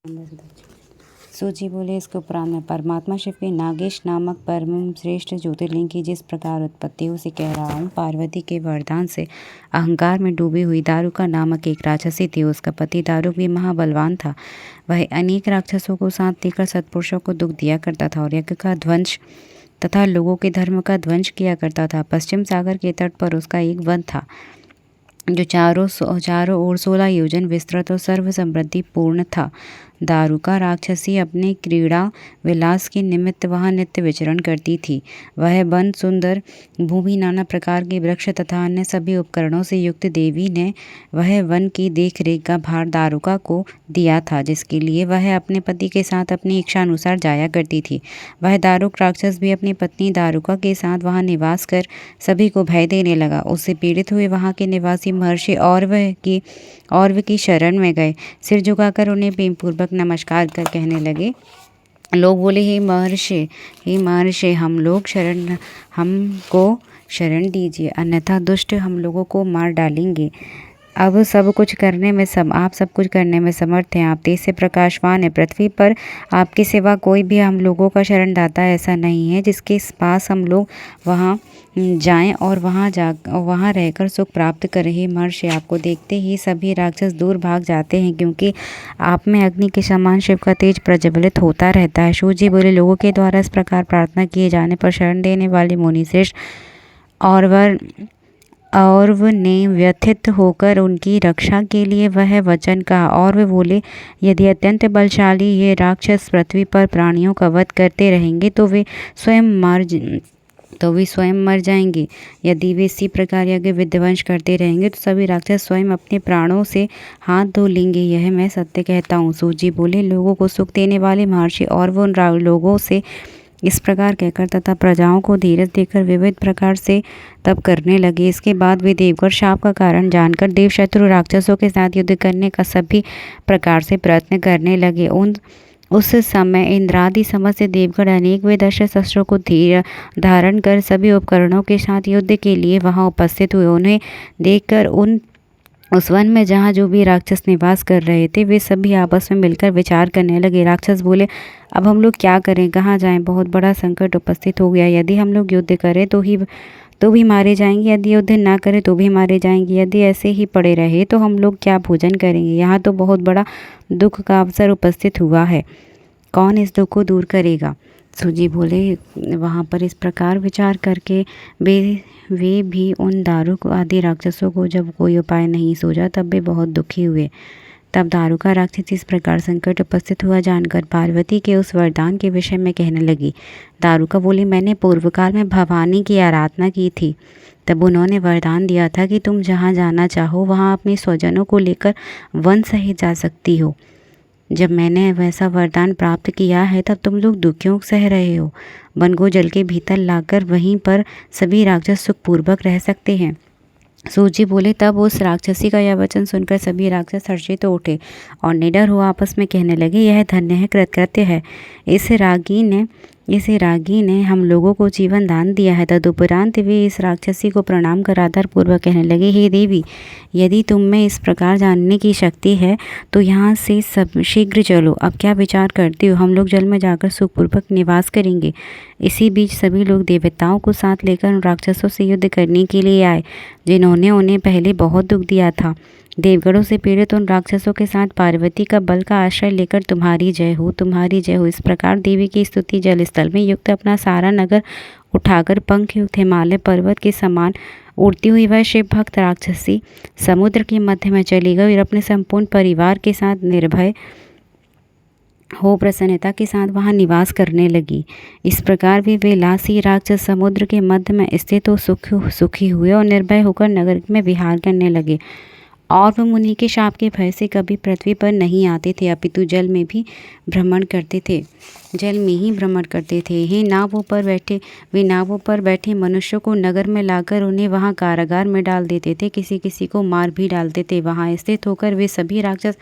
सूची बोले इसके उपरांत में परमात्मा शिव के नागेश नामक परम श्रेष्ठ ज्योतिर्लिंग की जिस प्रकार उत्पत्ति उसे कह रहा हूँ। पार्वती के वरदान से अहंकार में डूबी हुई दारुका नामक एक राक्षसी थी। उसका पति दारुक भी महाबलवान था। वह अनेक राक्षसों को साथ लेकर सत्पुरुषों को दुख दिया करता था और यज्ञ का ध्वंस तथा लोगों के धर्म का ध्वंस किया करता था। पश्चिम सागर के तट पर उसका एक वन था जो चारों ओर 16 योजन विस्तृत और सर्व समृद्धि पूर्ण था। दारुका राक्षसी अपने क्रीड़ा विलास के निमित्त वहाँ नित्य विचरण करती थी। वह वन सुंदर भूमि नाना प्रकार के वृक्ष तथा अन्य सभी उपकरणों से युक्त देवी ने वह वन की देखरेख का भार दारुका को दिया था, जिसके लिए वह अपने पति के साथ अपनी इच्छा अनुसार जाया करती थी। वह दारुक राक्षस भी अपनी पत्नी दारुका के साथ वहाँ निवास कर सभी को भय देने लगा। उससे पीड़ित हुए वहाँ के निवासी महर्षि और की शरण में गए। सिर झुकाकर उन्हें प्रेमपूर्वक नमस्कार कर कहने लगे। लोग बोले, हे महर्षि, हमको शरण दीजिए, अन्यथा दुष्ट हम लोगों को मार डालेंगे। अब सब कुछ करने में समर्थ हैं। आप तेज से प्रकाशवान हैं। पृथ्वी पर आपके सिवा कोई भी हम लोगों का शरणदाता ऐसा नहीं है जिसके पास हम लोग वहाँ जाएं और वहाँ रहकर सुख प्राप्त करें। हे महर्षि, आपको देखते ही सभी राक्षस दूर भाग जाते हैं, क्योंकि आप में अग्नि के समान शिव का तेज प्रज्वलित होता रहता है। सूत जी बोले, लोगों के द्वारा इस प्रकार प्रार्थना किए जाने पर शरण देने वाले मुनि श्रेष्ठ और ने व्यथित होकर उनकी रक्षा के लिए वह वचन कहा। और वे बोले, यदि अत्यंत बलशाली ये राक्षस पृथ्वी पर प्राणियों का वध करते रहेंगे तो वे स्वयं मर जाएंगे। यदि वे इसी प्रकार यज्ञ विध्वंस करते रहेंगे तो सभी राक्षस स्वयं अपने प्राणों से हाथ धो लेंगे। यह मैं सत्य कहता हूँ। सूत जी बोले, लोगों को सुख देने वाले महर्षि और वो उन लोगों से इस प्रकार कहकर तथा प्रजाओं को धीरज देकर विविध प्रकार से तप करने लगे। इसके बाद वे देवगण शाप का कारण जानकर देवशत्रु राक्षसों के साथ युद्ध करने का सभी प्रकार से प्रयत्न करने लगे। उस समय इंद्रादि समस्त देवगण अनेक विध शस्त्रों को धारण कर सभी उपकरणों के साथ युद्ध के लिए वहां उपस्थित हुए। उन्हें देखकर उस वन में जहाँ जो भी राक्षस निवास कर रहे थे वे सभी आपस में मिलकर विचार करने लगे। राक्षस बोले, अब हम लोग क्या करें, कहाँ जाएं? बहुत बड़ा संकट उपस्थित हो गया। यदि हम लोग युद्ध करें तो भी मारे जाएंगे, यदि युद्ध ना करें तो भी मारे जाएंगे। यदि ऐसे ही पड़े रहे तो हम लोग क्या भोजन करेंगे? यहाँ तो बहुत बड़ा दुख का अवसर उपस्थित हुआ है, कौन इस दुख को दूर करेगा? सूत जी बोले, वहाँ पर इस प्रकार विचार करके वे भी उन दारुक आदि राक्षसों को जब कोई उपाय नहीं सूझा तब वे बहुत दुखी हुए। तब दारुका राक्षस इस प्रकार संकट उपस्थित हुआ जानकर पार्वती के उस वरदान के विषय में कहने लगी। दारुका बोली, मैंने पूर्व काल में भवानी की आराधना की थी। तब उन्होंने वरदान दिया था कि तुम जहाँ जाना चाहो वहाँ अपने स्वजनों को लेकर वन सहित जा सकती हो। जब मैंने वैसा वरदान प्राप्त किया है तब तुम लोग दुखियों सह रहे हो। वन को जल के भीतर लाकर वहीं पर सभी राक्षस सुखपूर्वक रह सकते हैं। सूत जी बोले, तब उस राक्षसी का यह वचन सुनकर सभी राक्षस हर्षित हो उठे और निडर हुआ आपस में कहने लगे, यह धन्य है, कृतकृत्य है। इस रागी ने हम लोगों को जीवन दान दिया है। तदुपरांत वे इस राक्षसी को प्रणाम कर आदर पूर्वक कहने लगे, हे देवी, यदि तुम में इस प्रकार जानने की शक्ति है तो यहाँ से सब शीघ्र चलो। अब क्या विचार करती हो? हम लोग जल में जाकर सुखपूर्वक निवास करेंगे। इसी बीच सभी लोग देवताओं को साथ लेकर उन राक्षसों से युद्ध करने के लिए आए जिन्होंने उन्हें पहले बहुत दुख दिया था। देवगणों से पीड़ित उन राक्षसों के साथ पार्वती का बल का आश्रय लेकर तुम्हारी जय हो, तुम्हारी जय हो, इस प्रकार देवी की स्तुति जल स्थल में युक्त अपना सारा नगर उठाकर पंख युक्त हिमालय पर्वत के समान उड़ती हुई वह शिव भक्त राक्षसी समुद्र के मध्य में चली गई और अपने संपूर्ण परिवार के साथ निर्भय हो प्रसन्नता के साथ वहाँ निवास करने लगी। इस प्रकार वे विलासी राक्षस समुद्र के मध्य में स्थित हो सुखी हुए और निर्भय होकर नगर में विहार करने लगे। और वह मुनि के शाप के भय से कभी पृथ्वी पर नहीं आते थे, अपितु जल में ही भ्रमण करते थे। हे नावों पर बैठे मनुष्यों को नगर में लाकर उन्हें वहाँ कारागार में डाल देते थे, किसी किसी को मार भी डालते थे। वहाँ स्थित होकर वे सभी राक्षस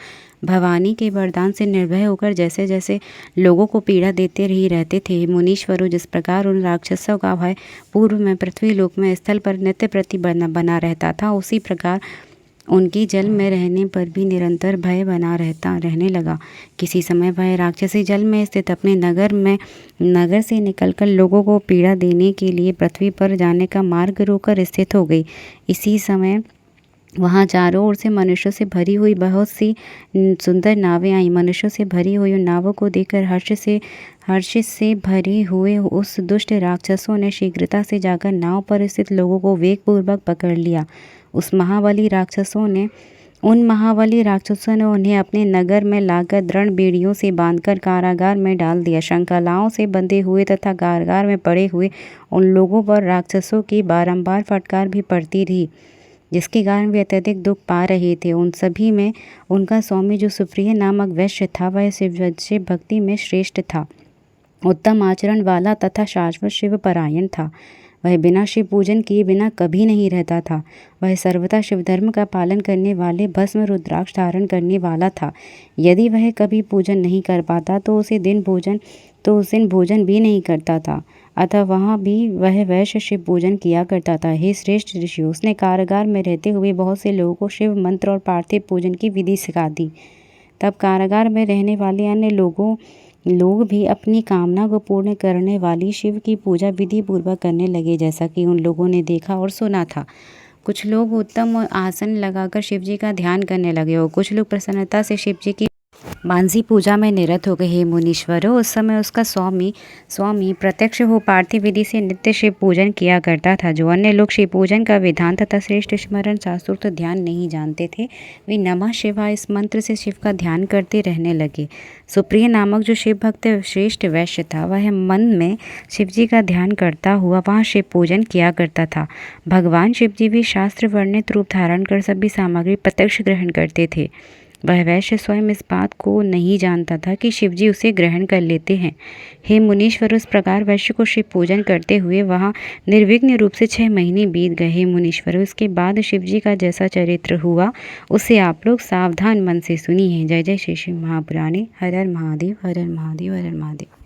भवानी के वरदान से निर्भय होकर जैसे जैसे लोगों को पीड़ा देते ही रहते थे। मुनीश्वरों, जिस प्रकार उन राक्षसों का भय पूर्व में पृथ्वी लोक में स्थल पर नित्य प्रति बना रहता था, उसी प्रकार उनकी जल में रहने पर भी निरंतर भय बना रहने लगा। किसी समय वह राक्षसी जल में स्थित अपने नगर से निकलकर लोगों को पीड़ा देने के लिए पृथ्वी पर जाने का मार्ग रोककर स्थित हो गई। इसी समय वहाँ चारों ओर से मनुष्यों से भरी हुई बहुत सी सुंदर नावें आईं। मनुष्यों से भरी हुई उन नावों को देखकर हर्ष से भरे हुए उस दुष्ट राक्षसों ने शीघ्रता से जाकर नाव पर स्थित लोगों को वेगपूर्वक पकड़ लिया। उन महाबली राक्षसों ने उन्हें अपने नगर में लाकर दृढ़ बेड़ियों से बांधकर कारागार में डाल दिया। श्रृंखलाओं से बंधे हुए तथा कारागार में पड़े हुए उन लोगों पर राक्षसों की बारंबार फटकार भी पड़ती रही, जिसके कारण वे अत्यधिक दुख पा रहे थे। उन सभी में उनका स्वामी जो सुप्रिय नामक वैश्य था, वह शिव भक्ति में श्रेष्ठ था, उत्तम आचरण वाला तथा शाश्वत शिव परायण था। वह बिना शिव पूजन किए बिना कभी नहीं रहता था। वह सर्वथा शिव धर्म का पालन करने वाले भस्म रुद्राक्ष धारण करने वाला था। यदि वह कभी पूजन नहीं कर पाता तो उस दिन भोजन भी नहीं करता था, अतः वहाँ भी वह वैश्य शिव पूजन किया करता था। हे श्रेष्ठ ऋषि, उसने कारागार में रहते हुए बहुत से लोगों को शिव मंत्र और पार्थिव पूजन की विधि सिखा दी। तब कारागार में रहने वाले अन्य लोग भी अपनी कामना को पूर्ण करने वाली शिव की पूजा विधि पूर्वक करने लगे, जैसा कि उन लोगों ने देखा और सुना था। कुछ लोग उत्तम आसन लगाकर शिव जी का ध्यान करने लगे और कुछ लोग प्रसन्नता से शिव जी की मानसी पूजा में निरत हो गए। हे मुनीश्वरों, उस समय उसका स्वामी प्रत्यक्ष हो पार्थिव विधि से नित्य शिव पूजन किया करता था। जो अन्य लोग शिव पूजन का विधान तथा श्रेष्ठ स्मरण शास्त्रोक्त ध्यान नहीं जानते थे, वे नमः शिवाय इस मंत्र से शिव का ध्यान करते रहने लगे। सुप्रिय नामक जो शिव भक्त श्रेष्ठ वैश्य था, वह मन में शिव जी का ध्यान करता हुआ वहाँ शिव पूजन किया करता था। भगवान शिव जी भी शास्त्र वर्णित रूप धारण कर सभी सामग्री प्रत्यक्ष ग्रहण करते थे। वह वैश्य स्वयं इस बात को नहीं जानता था कि शिव जी उसे ग्रहण कर लेते हैं। हे मुनीश्वर, उस प्रकार वैश्य को शिव पूजन करते हुए वहाँ निर्विघ्न रूप से 6 महीने बीत गए। हे मुनीश्वर, उसके बाद शिव जी का जैसा चरित्र हुआ उसे आप लोग सावधान मन से सुनिए। जय जय श्री शिव महापुराणे। हर हर महादेव, हर हर महादेव, हर हर महादेव।